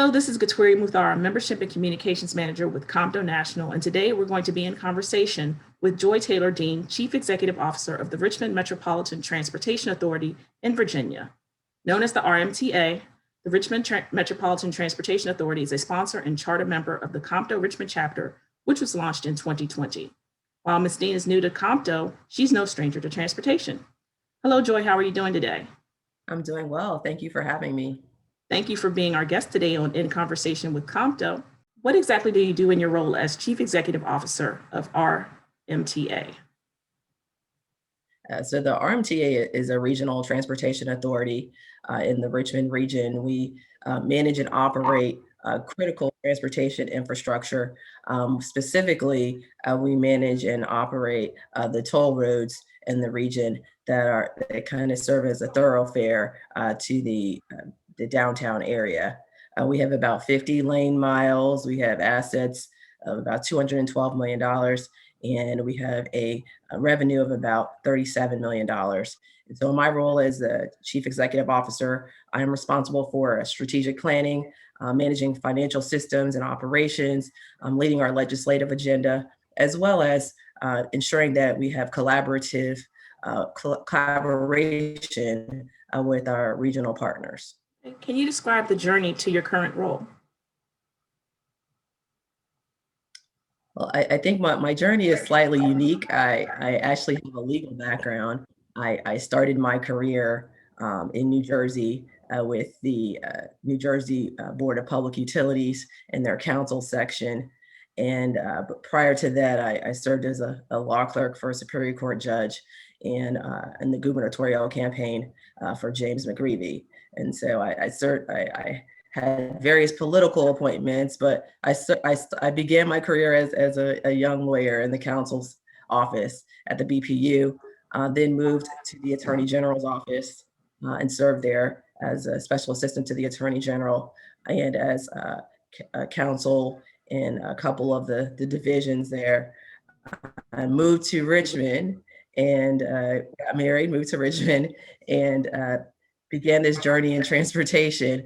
Hello, this is Gatwiri Muthara, Membership and Communications Manager with COMTO National, and today we're going to be in conversation with Joy Taylor Dean, Chief Executive Officer of the Richmond Metropolitan Transportation Authority in Virginia. Known as the RMTA, the Richmond Metropolitan Transportation Authority is a sponsor and charter member of the COMTO Richmond chapter, which was launched in 2020. While Ms. Dean is new to COMTO, she's no stranger to transportation. Hello, Joy, how are you doing today? I'm doing well. Thank you for having me. Thank you for being our guest today on In Conversation with COMTO. What exactly do you do in your role as Chief Executive Officer of RMTA? So the RMTA is a regional transportation authority in the Richmond region. We manage and operate critical transportation infrastructure. Specifically, we manage and operate the toll roads in the region that kind of serve as a thoroughfare to the downtown area. We have about 50 lane miles. We have assets of about $212 million, and we have a revenue of about $37 million. And so my role as the Chief Executive Officer, I am responsible for strategic planning, managing financial systems and operations, leading our legislative agenda, as well as ensuring that we have collaboration with our regional partners. Can you describe the journey to your current role? Well, I think my journey is slightly unique. I actually have a legal background. I started my career in New Jersey with the New Jersey Board of Public Utilities and their council section. And but prior to that, I served as a law clerk for a Superior Court judge and in the gubernatorial campaign for James McGreevey. And so I had various political appointments, but I began my career as a young lawyer in the counsel's office at the BPU, then moved to the Attorney General's office and served there as a special assistant to the Attorney General and as a counsel in a couple of the divisions there. I moved to Richmond and got married, moved to Richmond, and began this journey in transportation.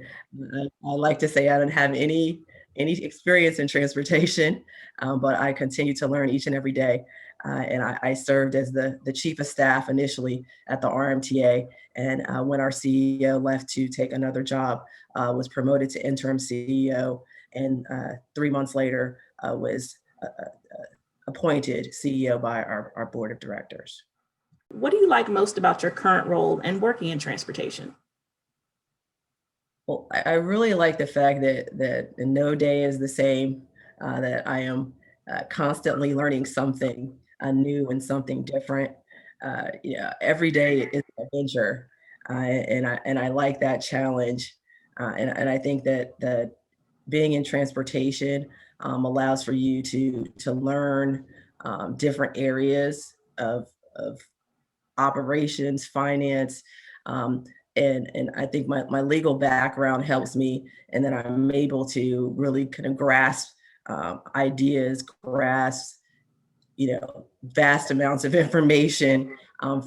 I like to say I don't have any experience in transportation, but I continue to learn each and every day. And I served as the chief of staff initially at the RMTA. And when our CEO left to take another job, was promoted to interim CEO. And 3 months later, was appointed CEO by our board of directors. What do you like most about your current role and working in transportation? Well, I really like the fact that no day is the same, that I am constantly learning something new and something different. Every day is an adventure, and I like that challenge. And I think that being in transportation allows for you to learn different areas of operations, finance, and I think my legal background helps me, and then I'm able to really kind of grasp ideas, grasp vast amounts of information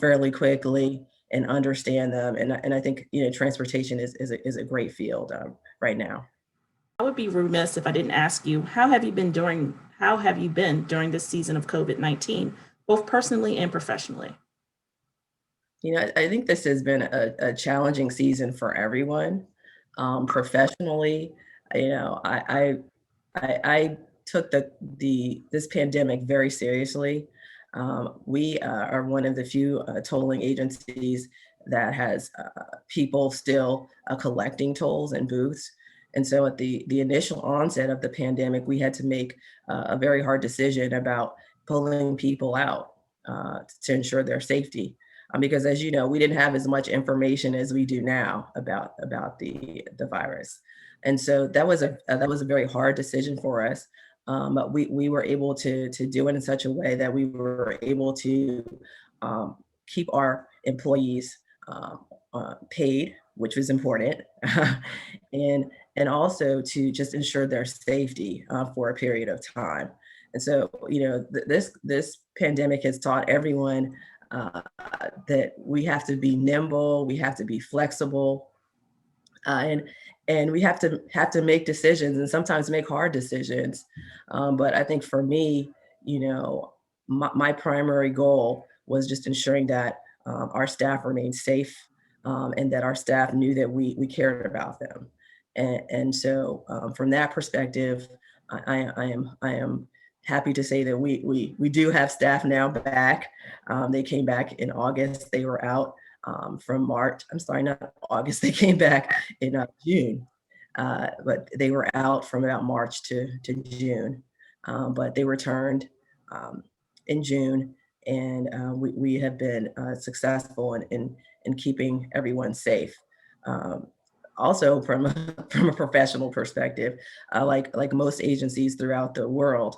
fairly quickly and understand them. And I think transportation is a great field right now. I would be remiss if I didn't ask you, how have you been during this season of COVID-19, both personally and professionally? I think this has been a challenging season for everyone. Professionally, I took this pandemic very seriously. We are one of the few tolling agencies that has people still collecting tolls and booths. And so at the initial onset of the pandemic, we had to make a very hard decision about pulling people out to ensure their safety. Because as you know, we didn't have as much information as we do now about the virus. And so that was a very hard decision for us. But we were able to do it in such a way that we were able to keep our employees paid, which was important, and also to just ensure their safety for a period of time. And so, this pandemic has taught everyone that we have to be nimble, we have to be flexible, and and we have to make decisions, and sometimes make hard decisions. But I think for me, you know, my primary goal was just ensuring that our staff remained safe, and that our staff knew that we cared about them. And so from that perspective, I am happy to say that we do have staff now back. They came back in August. They were out from March. I'm sorry, not August. They came back in June, but they were out from about March to June. But they returned um, in June, and we have been successful in keeping everyone safe. Um, Also, from from a professional perspective, like most agencies throughout the world,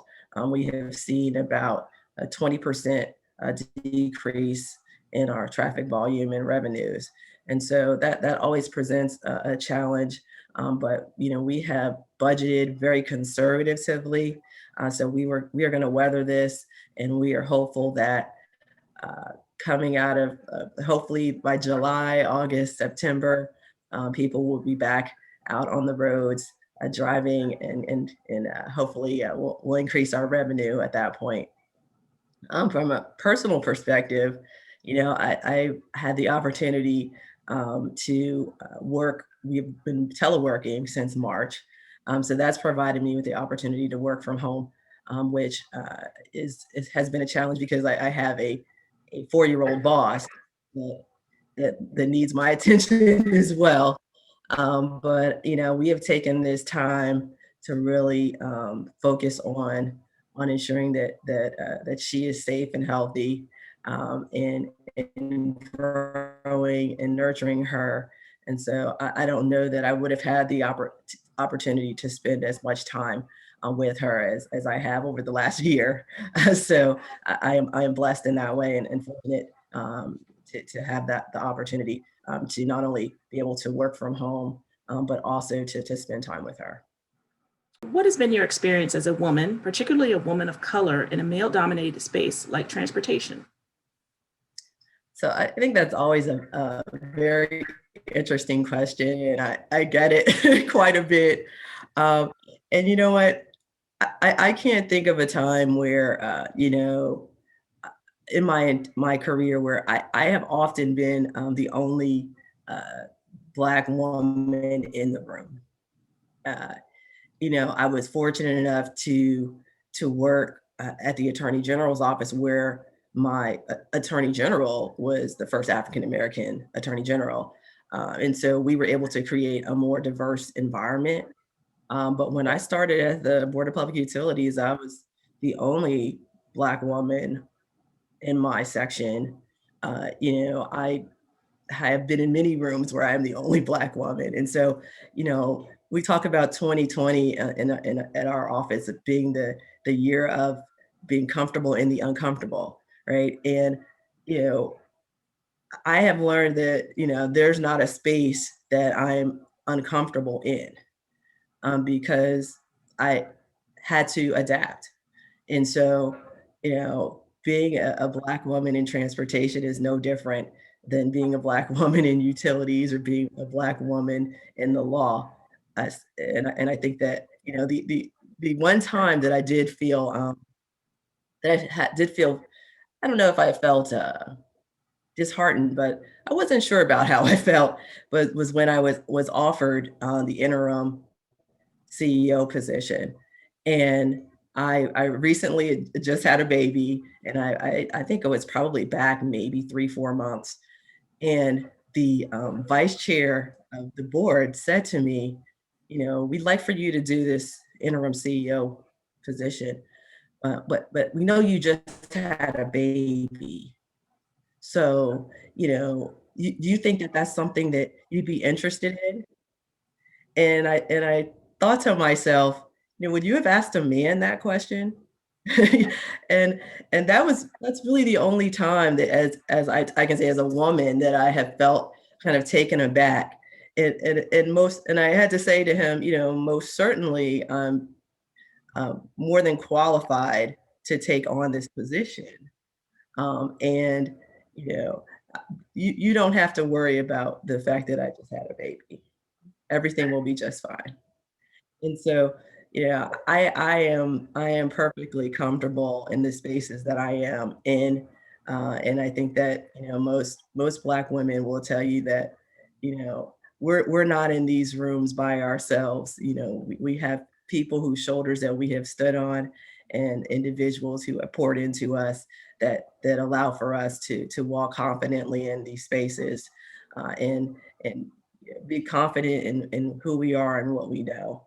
we have seen about a 20% decrease in our traffic volume and revenues. And so that always presents a challenge. But we have budgeted very conservatively. So we are going to weather this, and we are hopeful that uh, coming out of hopefully by July, August, September, people will be back out on the roads driving, and hopefully we'll increase our revenue at that point. From a personal perspective, I had the opportunity to work. We've been teleworking since March. So that's provided me with the opportunity to work from home, which has been a challenge because I have a 4-year-old boss that, that needs my attention as well. But we have taken this time to really focus on ensuring that she is safe and healthy, and growing and nurturing her. And so I don't know that I would have had the opportunity to spend as much time with her as I have over the last year. So I am blessed in that way, and fortunate to have the opportunity to not only be able to work from home, but also to spend time with her. What has been your experience as a woman, particularly a woman of color, in a male dominated space like transportation? So I think that's always a very interesting question, and I get it quite a bit. Um, and you know what? I can't think of a time where, in my career where I have often been the only Black woman in the room. Uh, I was fortunate enough to work at the Attorney General's office, where my Attorney General was the first African American Attorney General, and so we were able to create a more diverse environment. But when I started at the Board of Public Utilities, I was the only Black woman in my section. I have been in many rooms where I'm the only Black woman. And so, we talk about 2020 at our office of being the year of being comfortable in the uncomfortable, right? And, you know, I have learned that, there's not a space that I'm uncomfortable in, because I had to adapt. And so, being a Black woman in transportation is no different than being a Black woman in utilities or being a Black woman in the law. And I think that, the one time that I did feel, did feel, I don't know if I felt disheartened, but I wasn't sure about how I felt, but was when I was offered the interim CEO position. And I recently just had a baby, and I think it was probably back maybe 3-4 months. And the vice chair of the board said to me, we'd like for you to do this interim CEO position, but we know you just had a baby. So, do you think that that's something that you'd be interested in? And I thought to myself, would you have asked a man that question? And and that's really the only time that as I can say as a woman that I have felt kind of taken aback. And I had to say to him, most certainly I'm more than qualified to take on this position. And you know, you don't have to worry about the fact that I just had a baby. everything will be just fine. And so, yeah, I am perfectly comfortable in the spaces that I am in. And I think that, most Black women will tell you that, we're not in these rooms by ourselves. We have people whose shoulders that we have stood on, and individuals who have poured into us that allow for us to walk confidently in these spaces, and be confident in who we are and what we know.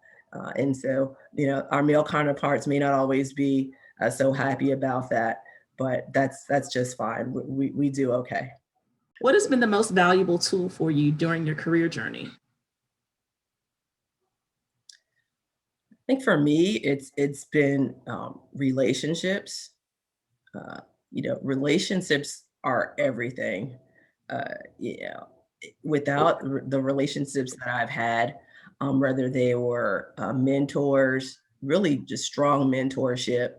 And so, our male counterparts may not always be so happy about that, but that's just fine. We do okay. What has been the most valuable tool for you during your career journey? I think for me, it's been relationships. Uh, Relationships are everything. Uh, you know, Without the relationships that I've had, whether they were mentors, really just strong mentorship,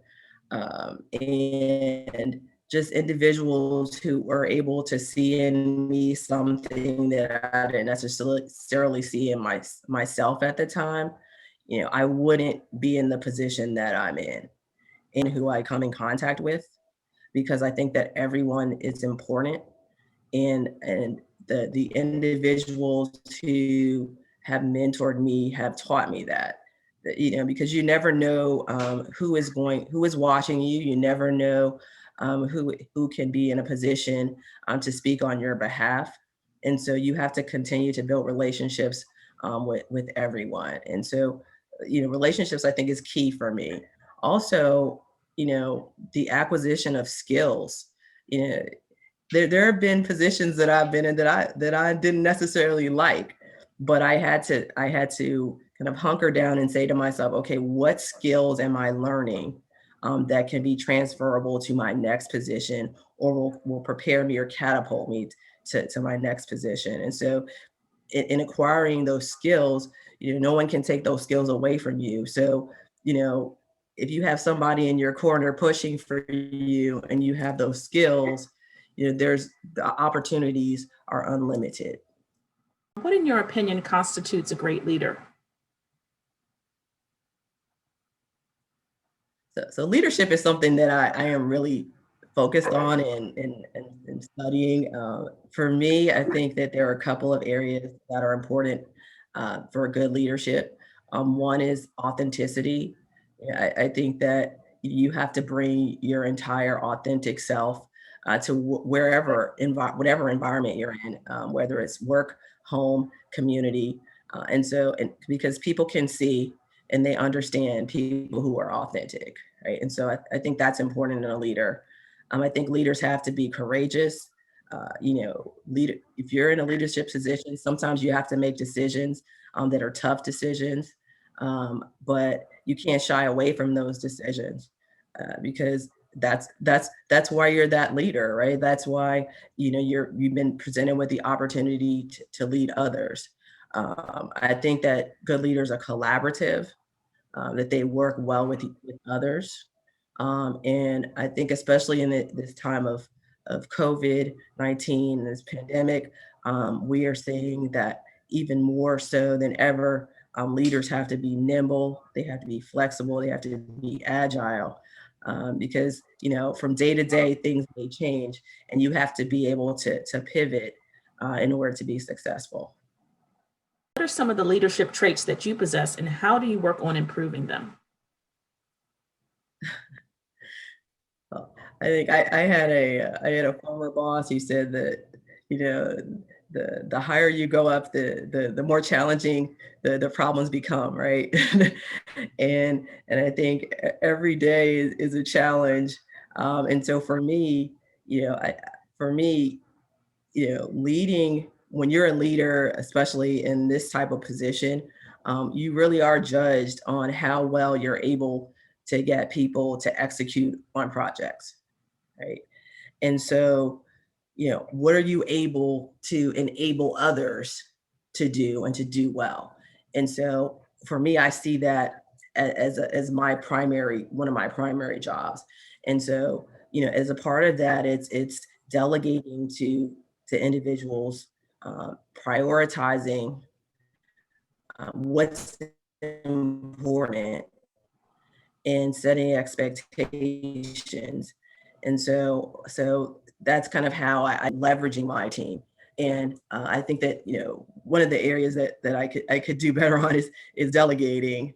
and just individuals who were able to see in me something that I didn't necessarily see in myself at the time. I wouldn't be in the position that I'm in who I come in contact with, because I think that everyone is important, and the individuals who have mentored me have taught me that, because you never know who is watching you. You never know who can be in a position to speak on your behalf, and so you have to continue to build relationships with everyone. And so, relationships, I think, is key for me. Also, the acquisition of skills. you know there have been positions that I've been in that I didn't necessarily like, but I had to kind of hunker down and say to myself, okay, what skills am I learning that can be transferable to my next position, or will prepare me or catapult me to my next position. And so, in acquiring those skills, no one can take those skills away from you. So, you know, if you have somebody in your corner pushing for you and you have those skills, there's the opportunities are unlimited. What, in your opinion, constitutes a great leader? So leadership is something that I am really focused on and studying. For me, I think that there are a couple of areas that are important for good leadership. One is authenticity. Yeah, I think that you have to bring your entire authentic self to whatever environment you're in, whether it's work, home, community, and because people can see and they understand people who are authentic, right? And so I think that's important in a leader. I think leaders have to be courageous. If you're in a leadership position, sometimes you have to make decisions that are tough decisions, but you can't shy away from those decisions because that's why you're that leader, right? That's why you've been presented with the opportunity to lead others. I think that good leaders are collaborative, that they work well with others. And I think especially in this time of COVID-19, this pandemic, we are seeing that even more so than ever, leaders have to be nimble, they have to be flexible, they have to be agile, because from day to day things may change, and you have to be able to pivot in order to be successful. What are some of the leadership traits that you possess, and how do you work on improving them? Well, I had a former boss who said that, you know the higher you go up, the more challenging the problems become, right? And I think every day is a challenge. And so for me, for me, leading, when you're a leader, especially in this type of position, you really are judged on how well you're able to get people to execute on projects, right? And so, what are you able to enable others to do and to do well? And so for me, I see that as one of my primary jobs. And so, as a part of that, it's delegating to individuals, prioritizing what's important and setting expectations. And so that's kind of how I'm leveraging my team. And I think that, one of the areas that I could do better on is delegating,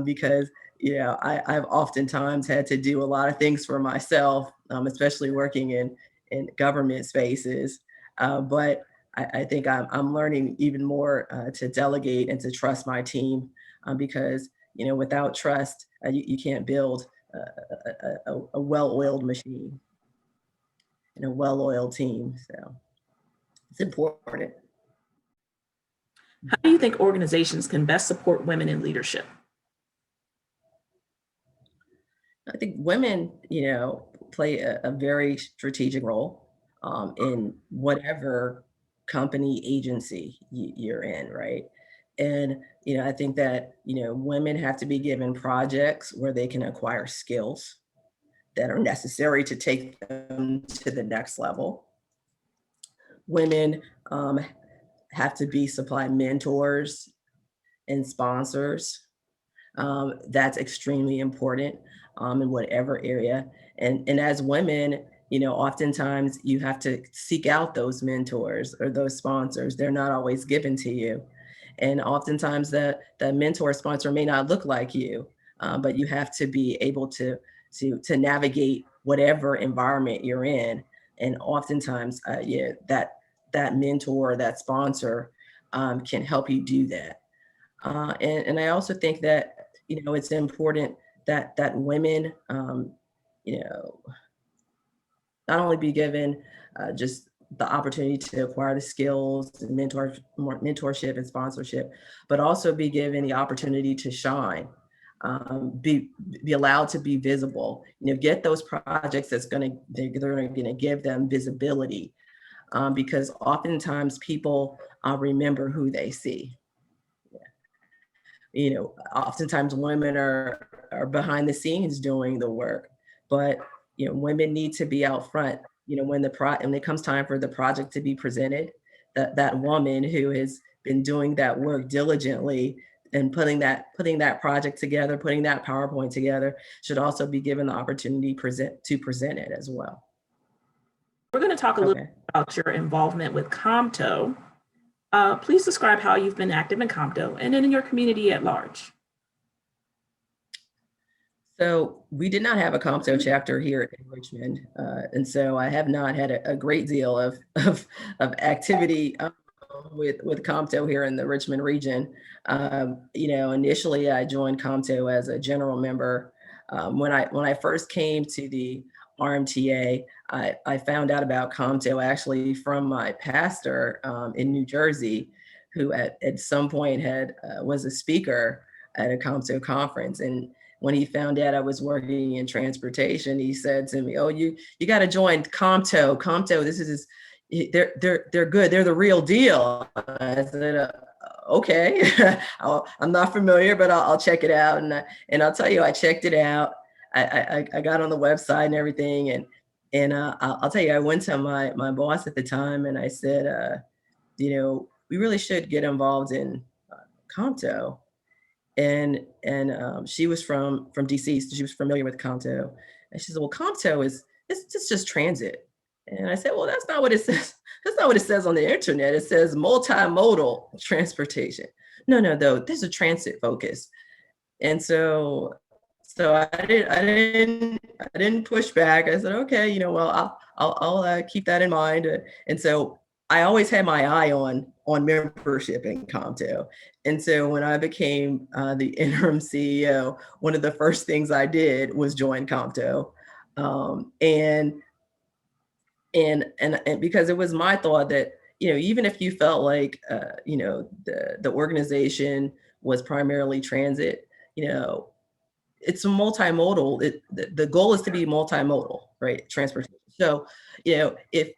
because, I've oftentimes had to do a lot of things for myself, especially working in government spaces. But I think I'm learning even more to delegate and to trust my team, because without trust, you can't build a well-oiled machine and a well-oiled team. So it's important. How do you think organizations can best support women in leadership? I think women, play a very strategic role in whatever company agency you're in, right? And, I think that, women have to be given projects where they can acquire skills that are necessary to take them to the next level. Women have to be supply mentors and sponsors. That's extremely important in whatever area. And as women, oftentimes you have to seek out those mentors or those sponsors. They're not always given to you. And oftentimes the mentor sponsor may not look like you, but you have to be able to navigate whatever environment you're in. And oftentimes, that mentor or that sponsor can help you do that. And I also think that it's important that women not only be given just the opportunity to acquire the skills and mentorship and sponsorship, but also be given the opportunity to shine, be allowed to be visible, get those projects they're going to give them visibility, because oftentimes people remember who they see. Oftentimes women are behind the scenes doing the work, but women need to be out front. When it comes time for the project to be presented, that woman who has been doing that work diligently and putting that project together, putting that PowerPoint together, should also be given the opportunity to present it as well. We're going to talk a little bit about your involvement with COMTO. Please describe how you've been active in COMTO and in your community at large. So we did not have a COMTO chapter here in Richmond, and so I have not had a great deal of activity with COMTO here in the Richmond region. Initially I joined COMTO as a general member. When I first came to the RMTA, I found out about COMTO actually from my pastor in New Jersey, who at some point was a speaker at a COMTO conference. And when he found out I was working in transportation, he said to me, "Oh, you got to join COMTO. COMTO, they're good. They're the real deal." I said, "Okay, I'm not familiar, but I'll check it out." And I'll tell you, I checked it out. I got on the website and everything, and I'll tell you, I went to my boss at the time and I said, we really should get involved in COMTO. And she was from DC, so she was familiar with COMTO. And she said, "Well, COMTO it's just transit." And I said, "Well, that's not what it says. That's not what it says on the internet. It says multimodal transportation." No, though, there's a transit focus. And so I didn't push back. I said, "Okay, well, I'll keep that in mind." And so I always had my eye on membership in COMTO. And so when I became the interim CEO, one of the first things I did was join COMTO. And because it was my thought that, even if you felt like, the organization was primarily transit, it's a multimodal. The goal is to be multimodal, right? Transportation. So, if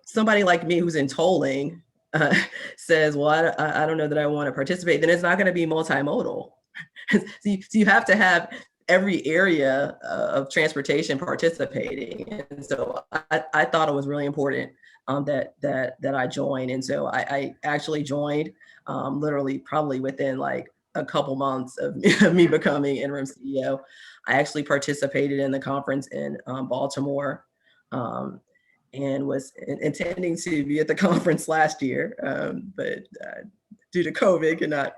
somebody like me who's in tolling says, "Well, I don't know that I want to participate," then it's not going to be multimodal. So you have to have every area of transportation participating. And so I thought it was really important that I joined. And so I actually joined literally probably within like a couple months of me becoming interim CEO. I actually participated in the conference in Baltimore, and was intending to be at the conference last year, but due to COVID could not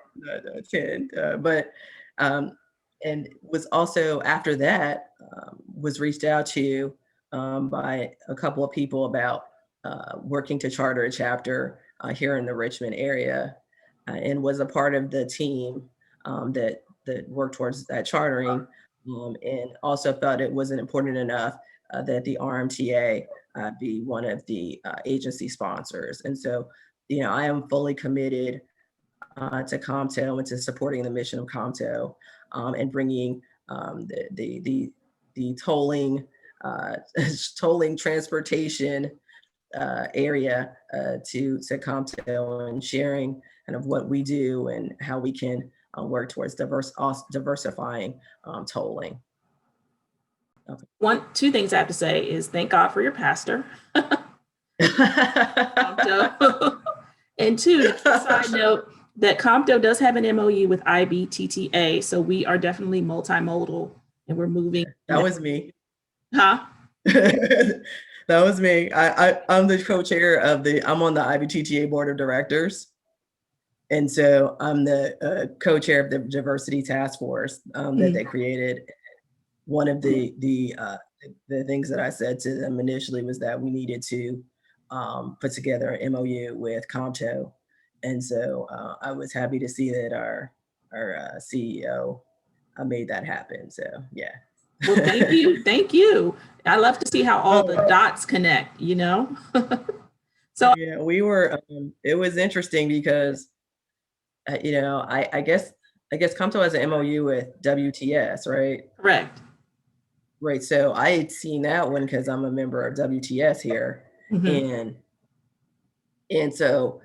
attend. Um, and was also after that was reached out to by a couple of people about working to charter a chapter here in the Richmond area, and was a part of the team that worked towards that chartering, and also felt it wasn't important enough that the RMTA be one of the agency sponsors. And so, I am fully committed to COMTO and to supporting the mission of COMTO, and bringing the tolling tolling transportation area to COMTO, and sharing kind of what we do and how we can work towards diversifying tolling. Okay. Two things I have to say is thank God for your pastor. And two, side note, that COMTO does have an MOU with IBTTA, so we are definitely multimodal, and we're moving. That was me. Huh? That was me. I'm the co-chair of I'm on the IBTTA board of directors. And so I'm the co-chair of the diversity task force that they created. One of the things that I said to them initially was that we needed to put together an MOU with COMTO. And so I was happy to see that our CEO made that happen. So, yeah. Well, thank you. Thank you. I love to see how all the dots connect, So yeah, we were, it was interesting because, I guess COMTO has an MOU with WTS, right? Correct. Right. So I had seen that one because I'm a member of WTS here. Mm-hmm. And so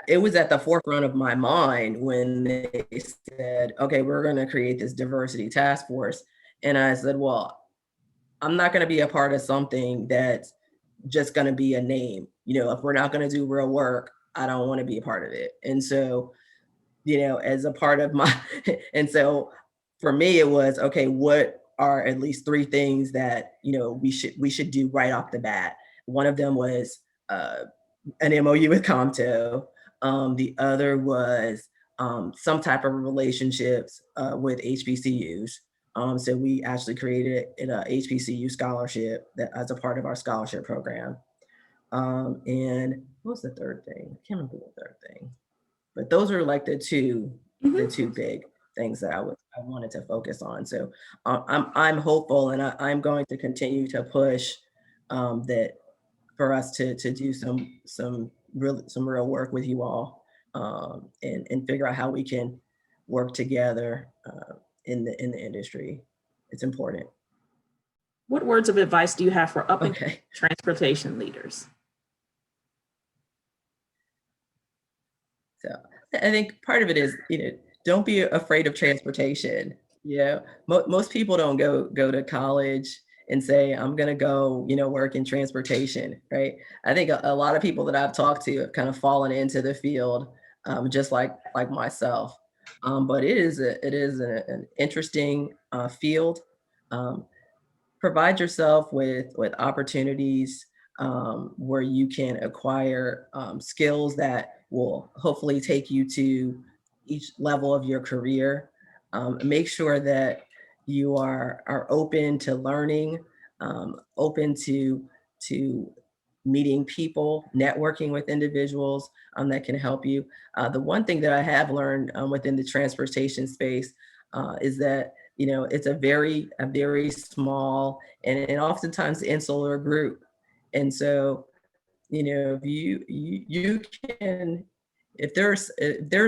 it was at the forefront of my mind when they said, okay, we're going to create this diversity task force. And I said, well, I'm not going to be a part of something that's just going to be a name. If we're not going to do real work, I don't want to be a part of it. And so, as a part of my, and so for me, it was, okay, what are at least 3 things that, we should do right off the bat. One of them was an MOU with COMTO. The other was some type of relationships with HBCUs. So we actually created an HBCU scholarship that as a part of our scholarship program. And what was the third thing? I can't remember the third thing. But those are like the two big things that I wanted to focus on. So I'm hopeful, and I'm going to continue to push that for us to do some real work with you all, and figure out how we can work together in the industry. It's important. What words of advice do you have for up-and-coming transportation leaders? So I think part of it is, don't be afraid of transportation. Most people don't go to college and say, I'm going to go, work in transportation, right? I think a lot of people that I've talked to have kind of fallen into the field, just like myself. But it is an interesting field. Provide yourself with opportunities where you can acquire skills that will hopefully take you to each level of your career. Make sure that you are open to learning, open to meeting people, networking with individuals that can help you. The one thing that I have learned within the transportation space is that it's a very small and oftentimes insular group. And so, if you can, if there's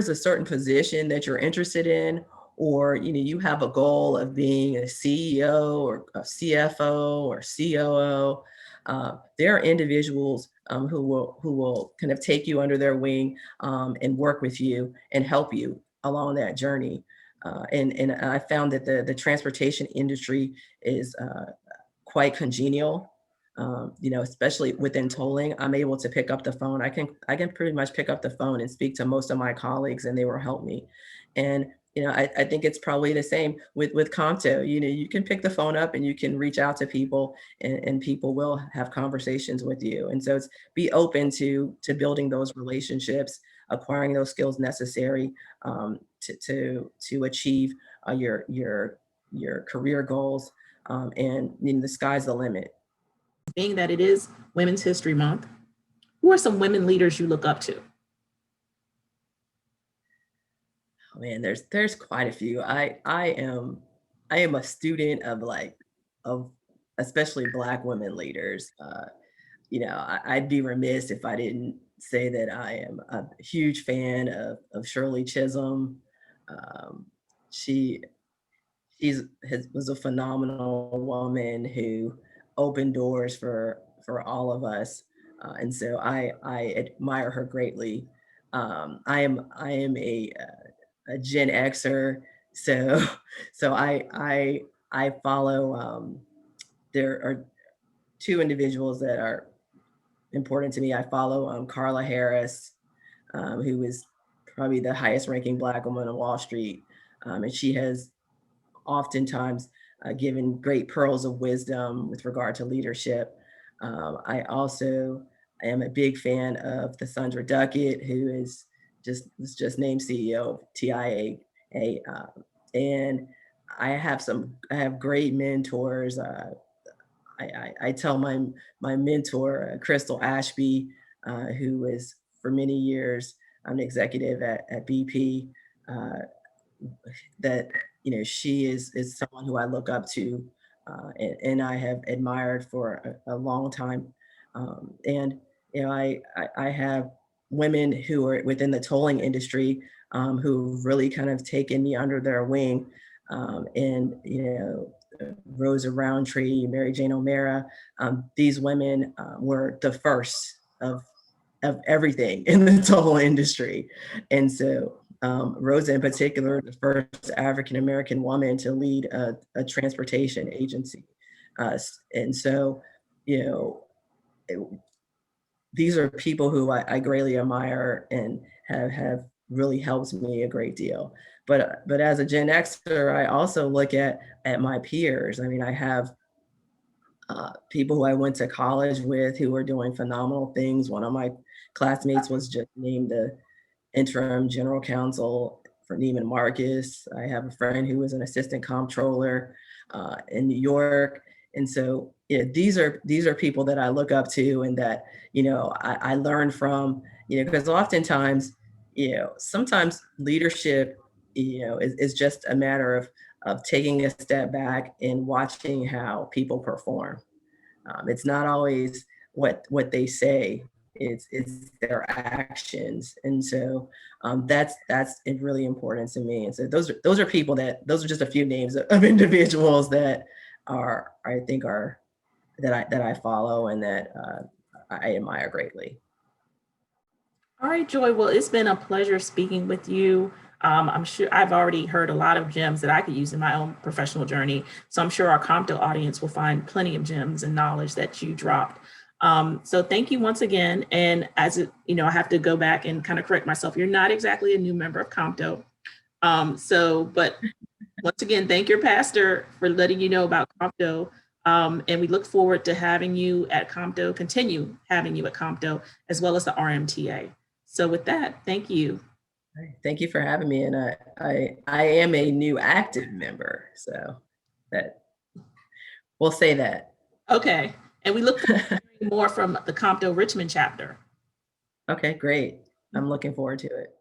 a certain position that you're interested in, or you have a goal of being a CEO or a CFO or COO, there are individuals who will kind of take you under their wing and work with you and help you along that journey. And I found that the transportation industry is quite congenial. Especially within tolling, I'm able to pick up the phone. I can pretty much pick up the phone and speak to most of my colleagues, and they will help me. And I think it's probably the same with COMTO. You can pick the phone up and you can reach out to people, and people will have conversations with you. And so it's be open to building those relationships, acquiring those skills necessary to achieve your career goals. And the sky's the limit. Being that it is Women's History Month, who are some women leaders you look up to? Oh man, there's quite a few. I am a student of especially Black women leaders. I'd be remiss if I didn't say that I am a huge fan of Shirley Chisholm. Um, she was a phenomenal woman who opened doors for all of us, and so I admire her greatly. I am a Gen Xer, so so I follow. There are two individuals that are important to me. I follow Carla Harris, who is probably the highest ranking Black woman on Wall Street, and she has oftentimes given great pearls of wisdom with regard to leadership. I also am a big fan of the Sandra Duckett, who was just named CEO of TIAA, and I have great mentors. I tell my mentor Crystal Ashby, who was for many years an executive at BP. Uh, that she is someone who I look up to, and I have admired for a long time. And I have women who are within the tolling industry, who really kind of taken me under their wing, and Rosa Roundtree, Mary Jane O'Mara. These women were the first of everything in the toll industry, and so Rosa, in particular, the first African American woman to lead a transportation agency. And so, you know, it- these are people who I greatly admire and have really helped me a great deal. But as a Gen Xer, I also look at my peers. I mean, I have people who I went to college with who are doing phenomenal things. One of my classmates was just named the interim general counsel for Neiman Marcus. I have a friend who was an assistant comptroller in New York. And so these are people that I look up to and that, I learn from, because oftentimes, sometimes leadership, is just a matter of taking a step back and watching how people perform. It's not always what they say. It's their actions, and so that's really important to me. And so those are people those are just a few names of individuals that are I think are that I follow and that I admire greatly. All right, Joy. Well, it's been a pleasure speaking with you. I'm sure I've already heard a lot of gems that I could use in my own professional journey. So I'm sure our COMTO audience will find plenty of gems and knowledge that you dropped. So thank you once again. And I have to go back and kind of correct myself. You're not exactly a new member of COMTO. But once again, thank your pastor for letting you know about COMTO. And we look forward to having you at COMTO, continue having you at COMTO, as well as the RMTA. So with that, thank you. Thank you for having me, and I am a new active member, so that we'll say that. Okay. And we look forward to hearing more from the COMTO Richmond chapter. Okay, great. I'm looking forward to it.